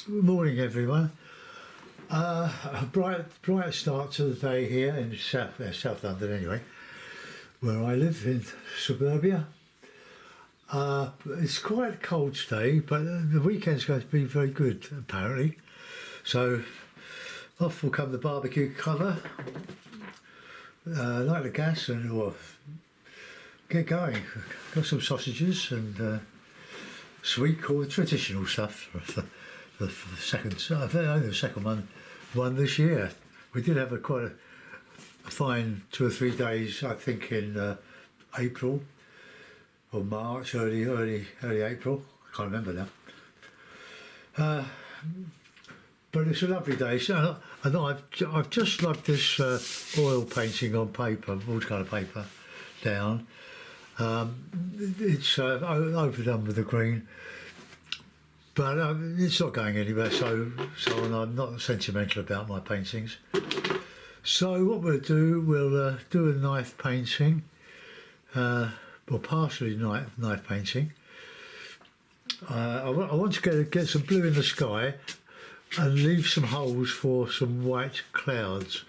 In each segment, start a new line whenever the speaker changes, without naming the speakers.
Good morning, everyone. A bright start to the day here in South London, anyway, where I live in suburbia. It's quite a cold today, but the weekend's going to be very good, apparently. So off will come the barbecue cover, light the gas, and get going. Got some sausages and sweet, all the traditional stuff for the second. I think only the second one this year. We did have quite a fine 2 or 3 days, I think, in April or March, early April. I can't remember now. But it's a lovely day. So, and I've just rubbed this oil painting on paper, watercolour paper, down. It's overdone with the green, but it's not going anywhere. So I'm not sentimental about my paintings. So what we'll do a knife painting, or partially knife painting. I want to get some blue in the sky and leave some holes for some white clouds,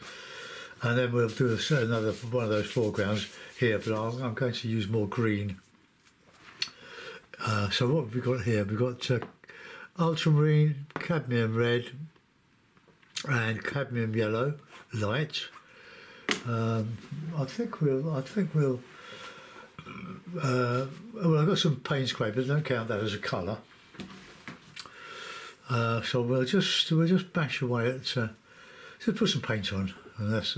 and then we'll do another one of those foregrounds here, but I'm going to use more green. So what have we got here? We've got ultramarine, cadmium red, and cadmium yellow light. I think we'll. Well, I've got some paint scrapers. Don't count that as a colour. So we'll just bash away at. Just put some paint on, and that's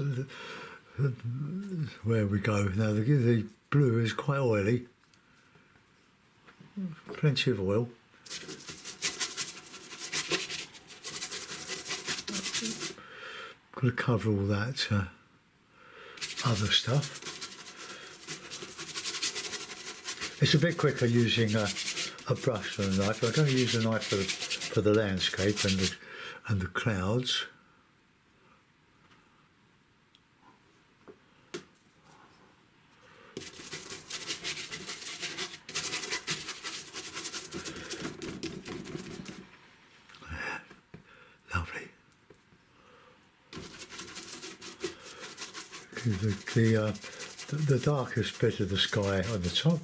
where we go. Now the blue is quite oily. Plenty of oil. Got to cover all that other stuff. It's a bit quicker using a brush than a knife. I'm going to use a knife for the landscape and the clouds. Lovely. The darkest bit of the sky on the top.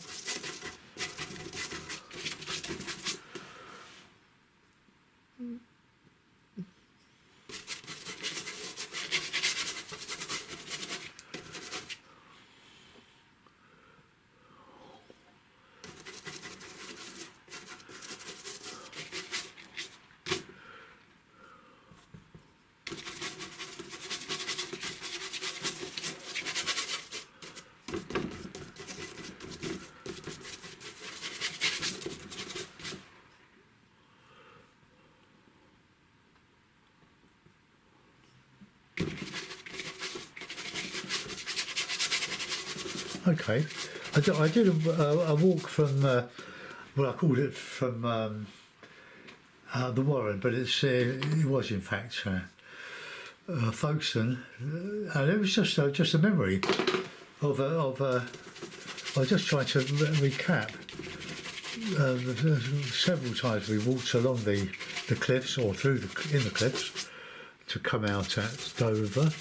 Okay, I did a walk from, well, I called it from the Warren, but it was in fact Folkestone, and it was just a memory of I was just trying to recap several times we walked along the cliffs or in the cliffs to come out at Dover.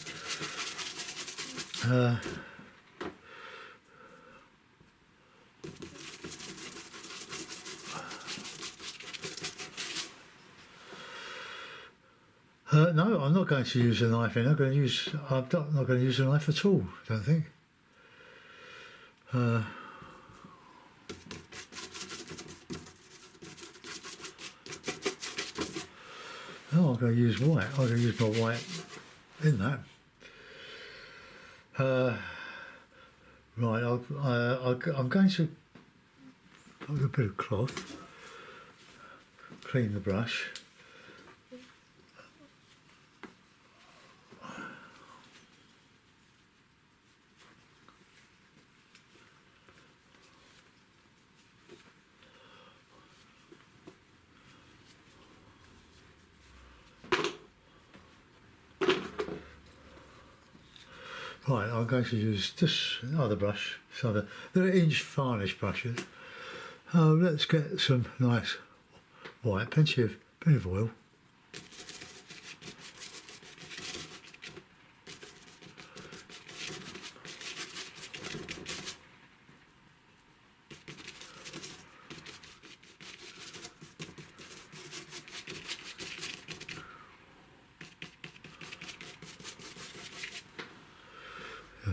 No, I'm not going to use a knife. I'm not going to use a knife at all. I don't think. Oh, I'm going to use white. I'm going to use my white in that. Right, I'm going to put a bit of cloth, clean the brush. Right, I'm going to use this other brush, so they're inch varnish brushes. Let's get some nice white, plenty of oil.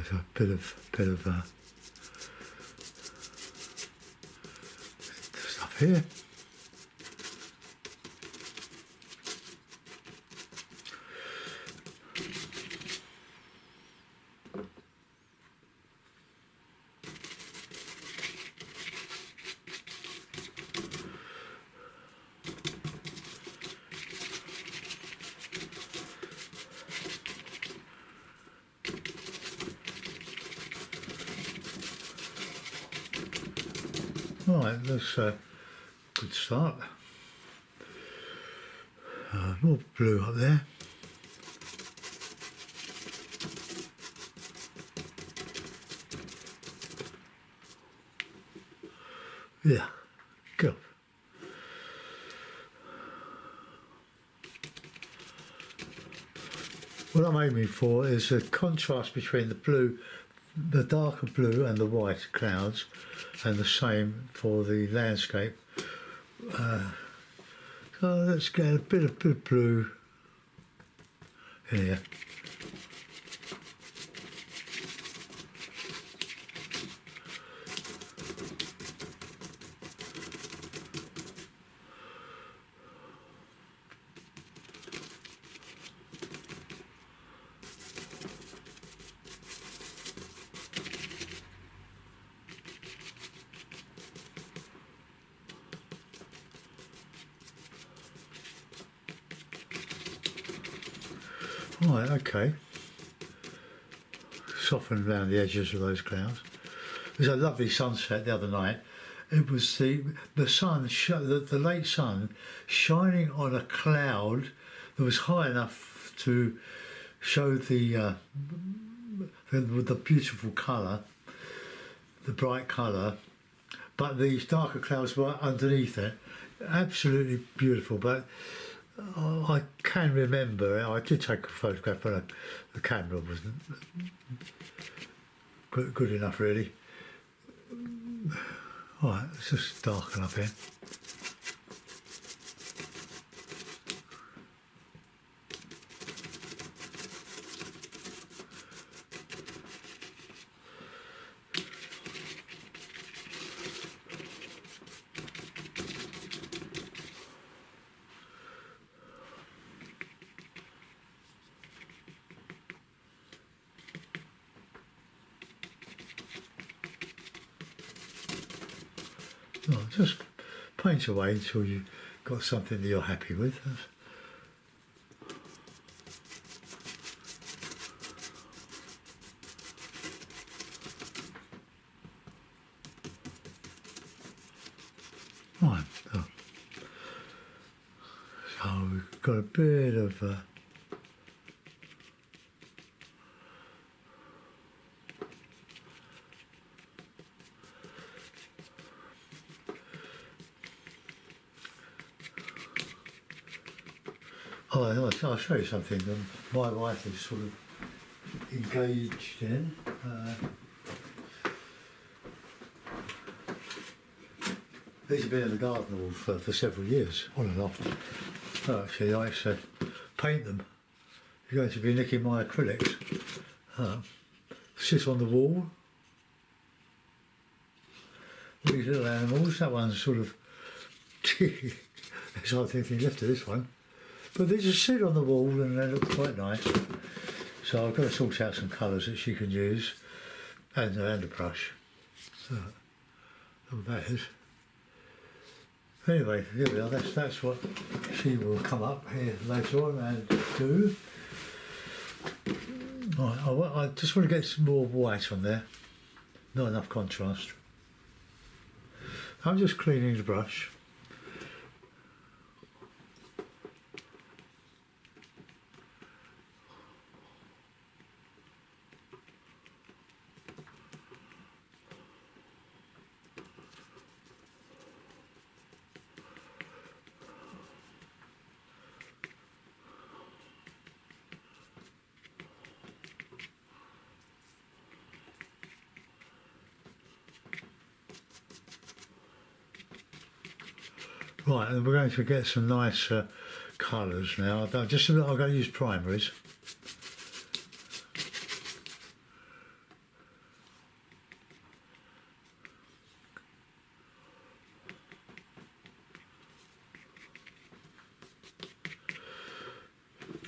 there's a bit of stuff here. Right, that's a good start. More blue up there. Yeah, good. What I'm aiming for is a contrast between the blue, the darker blue and the white clouds, and the same for the landscape. So let's get a bit of blue in here. Right, okay. Soften around the edges of those clouds. There was a lovely sunset the other night. It was the sun, the late sun, shining on a cloud that was high enough to show the beautiful colour, the bright colour, but these darker clouds were underneath it. Absolutely beautiful, but I can remember, I did take a photograph, but the camera wasn't good enough really. Alright, let's just darken up here. No, just paint away until you've got something that you're happy with. Right, so we've got a bit of I'll show you something that my wife is sort of engaged in. These have been in the garden all for several years, on and off. Oh, actually, I used to paint them. You're going to be nicking my acrylics. Sit on the wall. All these little animals. That one's sort of... There's hardly anything left of this one. But they just sit on the wall and they look quite nice. So I've got to sort out some colours that she can use, and a brush. So, that is. Anyway, here we are. That's what she will come up here later on and do. Right, I just want to get some more white on there. Not enough contrast. I'm just cleaning the brush. Right, and we're going to get some nice colours now. I'm going to use primaries.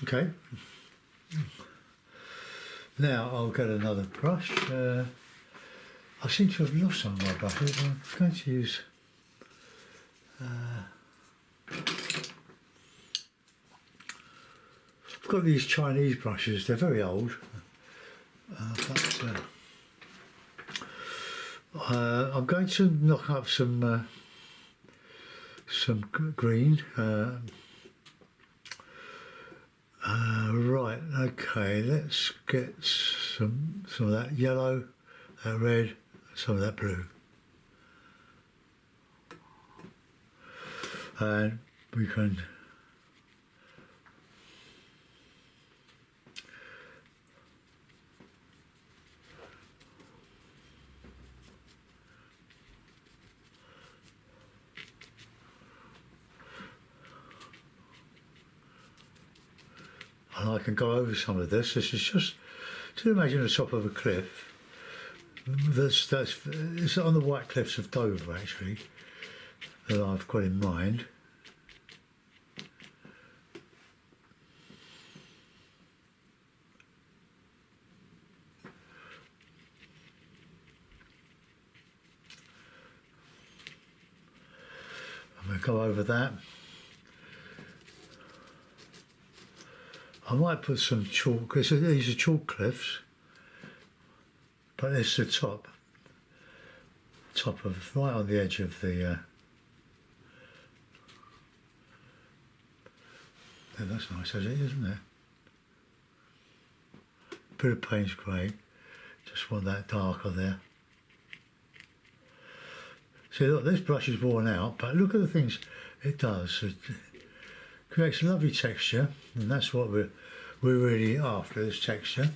Okay. Now I'll get another brush. I seem to have lost some of my brushes. I'm going to use I've got these Chinese brushes. They're very old, but I'm going to knock up some green. Right, okay, let's get some of that yellow, that red, some of that blue. And we can and I can go over some of this. This is just to imagine the top of a cliff. It's on the White Cliffs of Dover, actually, that I've got in mind. I'm going to go over that. I might put some chalk, these are chalk cliffs, but it's the top of, right on the edge of the, yeah, that's nice, isn't it? Bit of Payne's grey, just want that darker there. See, look, this brush is worn out, but look at the things it does. It creates a lovely texture, and that's what we're really after, this texture.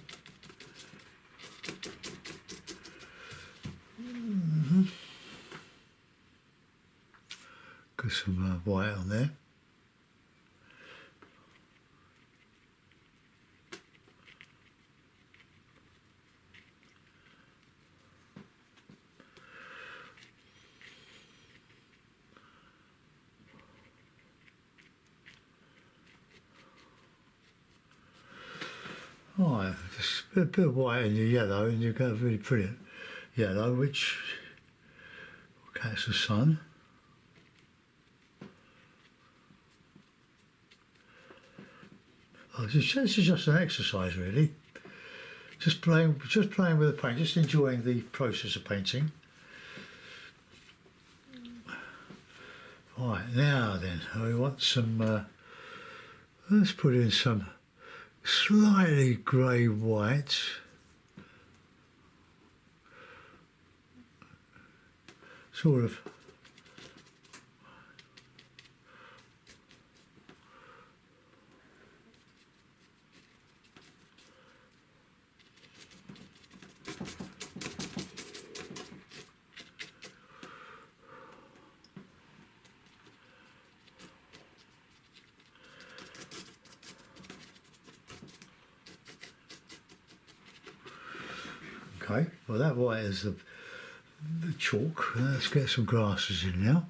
Got some white on there. Right, just a bit of white in your yellow, and you get a really brilliant yellow, which will catch the sun. This is just an exercise, really. Just playing with the paint, just enjoying the process of painting. Right, now then, we want some. Let's put in some slightly grey white. Sort of. Okay, well that white is the chalk. Let's get some grasses in now.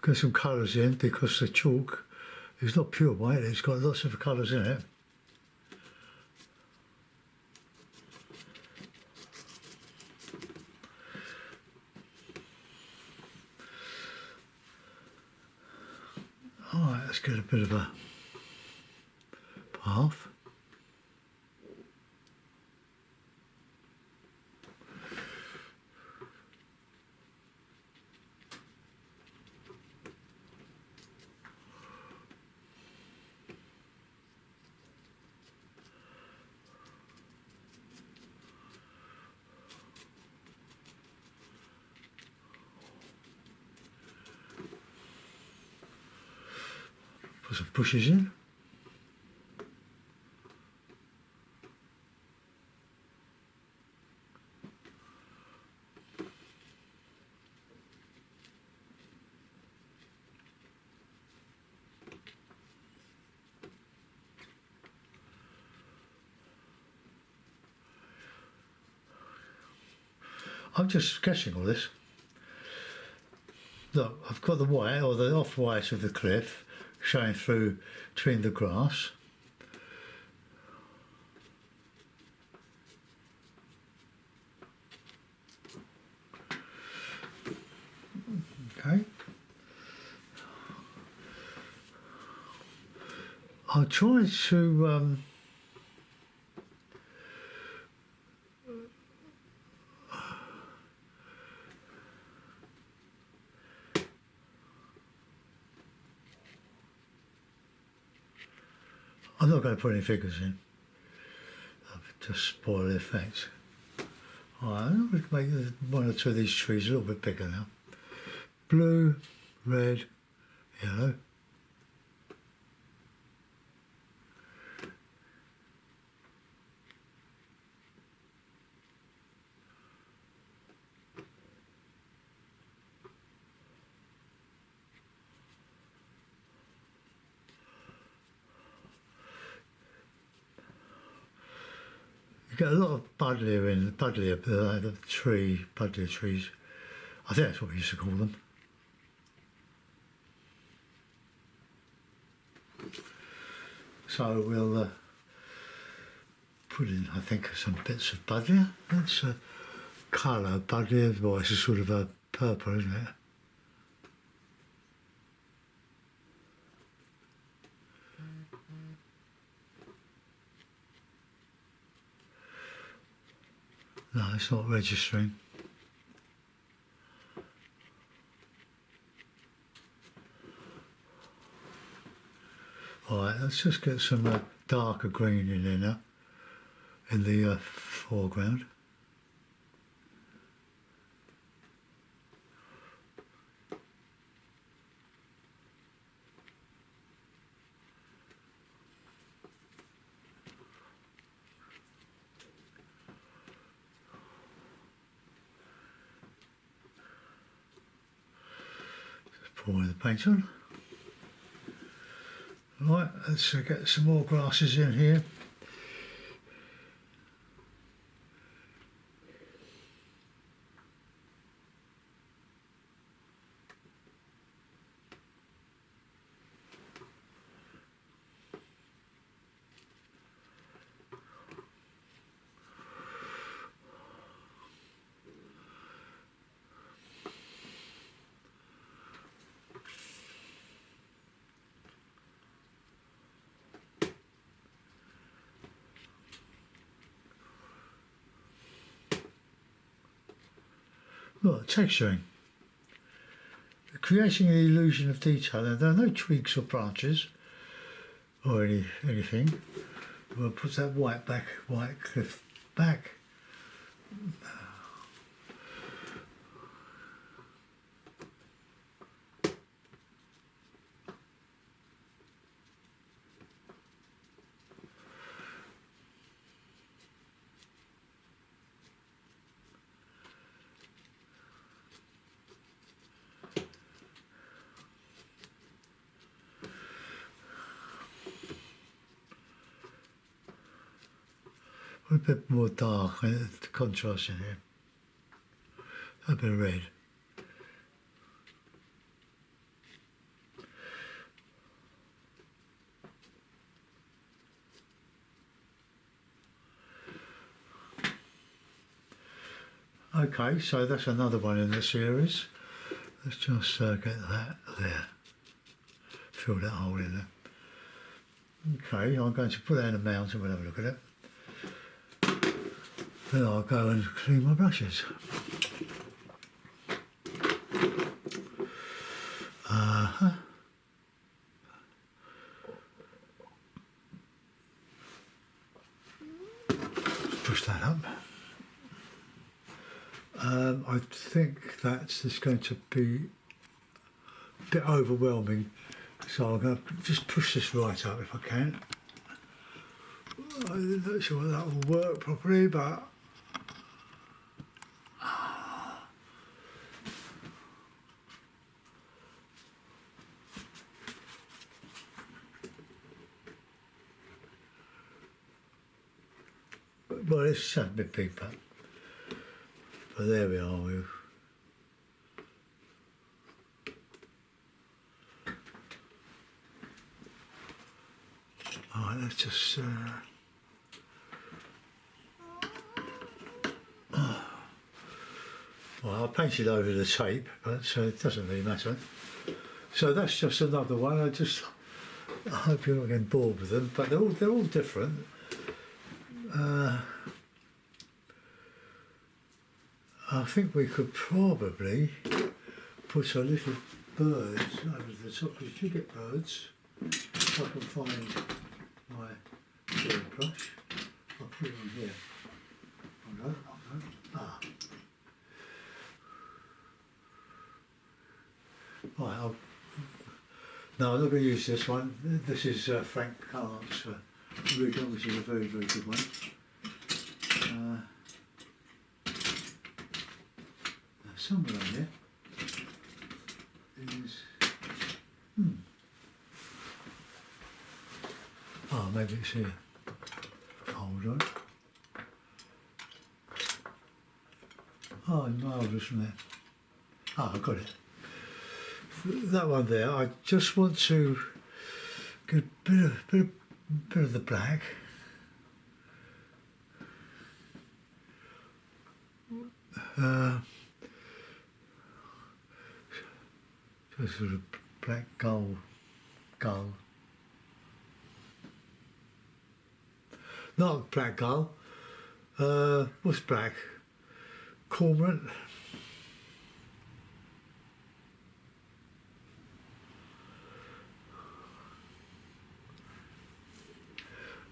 Get some colours in, because the chalk is not pure white, it's got lots of colours in it. Alright, let's get a bit of a path. Put some bushes in. I'm just sketching all this. Look, I've got the white or the off-white of the cliff showing through between the grass. Okay. I'll try to I'm not going to put any figures in. I'll just spoil the effect. Alright, I'm going to make one or two of these trees a little bit bigger now. Blue, red, yellow. You get a lot of buddleia, the buddleia trees. I think that's what we used to call them. So we'll put in, I think, some bits of buddleia. That's a colour of buddleia. Well, it's a sort of a purple, isn't it? No, it's not registering. Alright, let's just get some darker green in there now, in the foreground. Pouring the paint on. Right, let's get some more grasses in here. Look, texturing. Creating the illusion of detail. Now, there are no twigs or branches or anything. We'll put that white cliff back. A bit more dark, the contrast in here. A bit of red. Okay, so that's another one in the series. Let's just get that there. Fill that hole in there. Okay, I'm going to put that in a mountain. We'll have a look at it. Then I'll go and clean my brushes. Push that up. I think that's just going to be a bit overwhelming, so I'm going to just push this right up if I can. I'm not sure that will work properly, but well, it's a bit big, but But there we are. Alright, let's just well, I painted over the tape, but it doesn't really matter. So that's just another one. I hope you're not getting bored with them, but they're all different. I think we could probably put a little bird over the top. Did you get birds? If I can find my drawing brush, I'll put it on here. Oh no. Ah. Right, no, I'm not going to use this one. This is Frank Cart's Regal, which is a very, very good one. Somewhere on here is... Oh, maybe it's here. Hold on. Oh, marvellous from there. Ah, I got it. That one there, I just want to get a bit of the black. Just sort of black gull. Not black gull. What's black? Cormorant.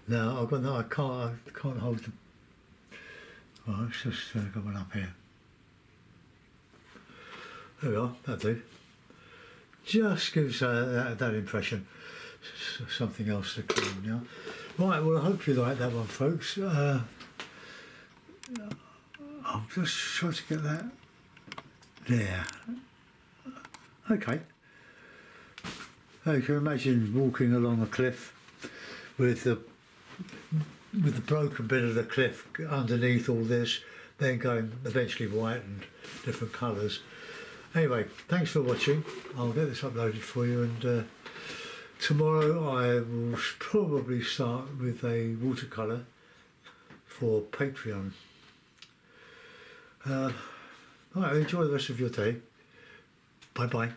No, I've got no. I can't hold them. Well, let's just got one up here. There we are. That'll do. Just gives that impression. Something else to clean now. Right. Well, I hope you like that one, folks. I'll just try to get that there. Okay. You can imagine walking along a cliff with the broken bit of the cliff underneath all this, then going eventually white and different colours. Anyway, thanks for watching. I'll get this uploaded for you, and tomorrow I will probably start with a watercolour for Patreon. Alright, enjoy the rest of your day. Bye bye.